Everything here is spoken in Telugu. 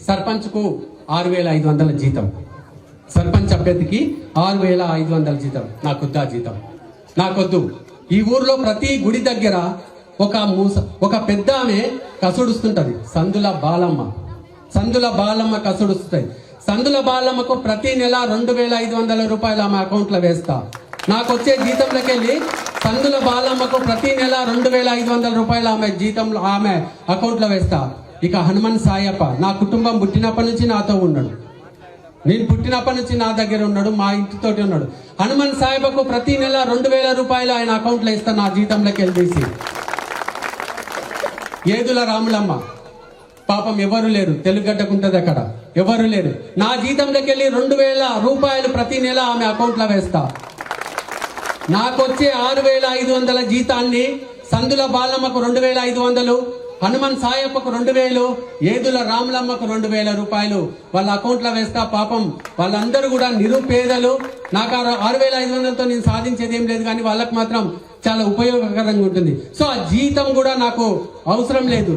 సర్పంచ్కు 6,500 జీతం, సర్పంచ్ అభ్యర్థికి 6,500 జీతం. నాకొద్దు ఆ జీతం, నాకొద్దు. ఈ ఊర్లో ప్రతి గుడి దగ్గర ఒక పెద్ద ఆమె కసుడుస్తుంటది, సందుల బాలమ్మ కసుడుస్తుంది. సందుల బాలమ్మకు ప్రతి నెల 2,500 రూపాయలు ఆమె అకౌంట్ లో వేస్తా. నాకు వచ్చే జీతంలోకి వెళ్ళి సందుల బాలమ్మకు ప్రతి నెల 2,500 రూపాయలు ఆమె జీతంలో ఆమె అకౌంట్ లో వేస్తా. ఇక హనుమాన్ సాయప్ప నా కుటుంబం పుట్టినప్పటి నుంచి నాతో ఉన్నాడు, నేను పుట్టినప్పటి నుంచి నా దగ్గర ఉన్నాడు, మా ఇంటితోటి ఉన్నాడు. హనుమాన్ సాయప్పకు ప్రతి నెల 2,000 రూపాయలు ఆయన అకౌంట్ లో ఇస్తా, నా జీతంలోకి వెళ్ళి తీసి. ఏదుల రాములమ్మ పాపం ఎవరు లేరు, తెలుగడ్డకుంటది అక్కడ, ఎవరు లేరు. నా జీతంలోకి వెళ్ళి 2,000 రూపాయలు ప్రతి నెల ఆమె అకౌంట్ లో వేస్తా. నాకొచ్చే 6,500 జీతాన్ని సందుల బాలమ్మకు 2,500, హనుమాన్ సాయప్పకు 2,000, ఏదుల రాములమ్మకు 2,000 రూపాయలు వాళ్ళ అకౌంట్ లో వేస్తా. పాపం వాళ్ళందరూ కూడా నిరుపేదలు. నాకు 6,500తో నేను సాధించేది ఏం లేదు, కానీ వాళ్ళకి మాత్రం చాలా ఉపయోగకరంగా ఉంటుంది. సో ఆ జీతం కూడా నాకు అవసరం లేదు.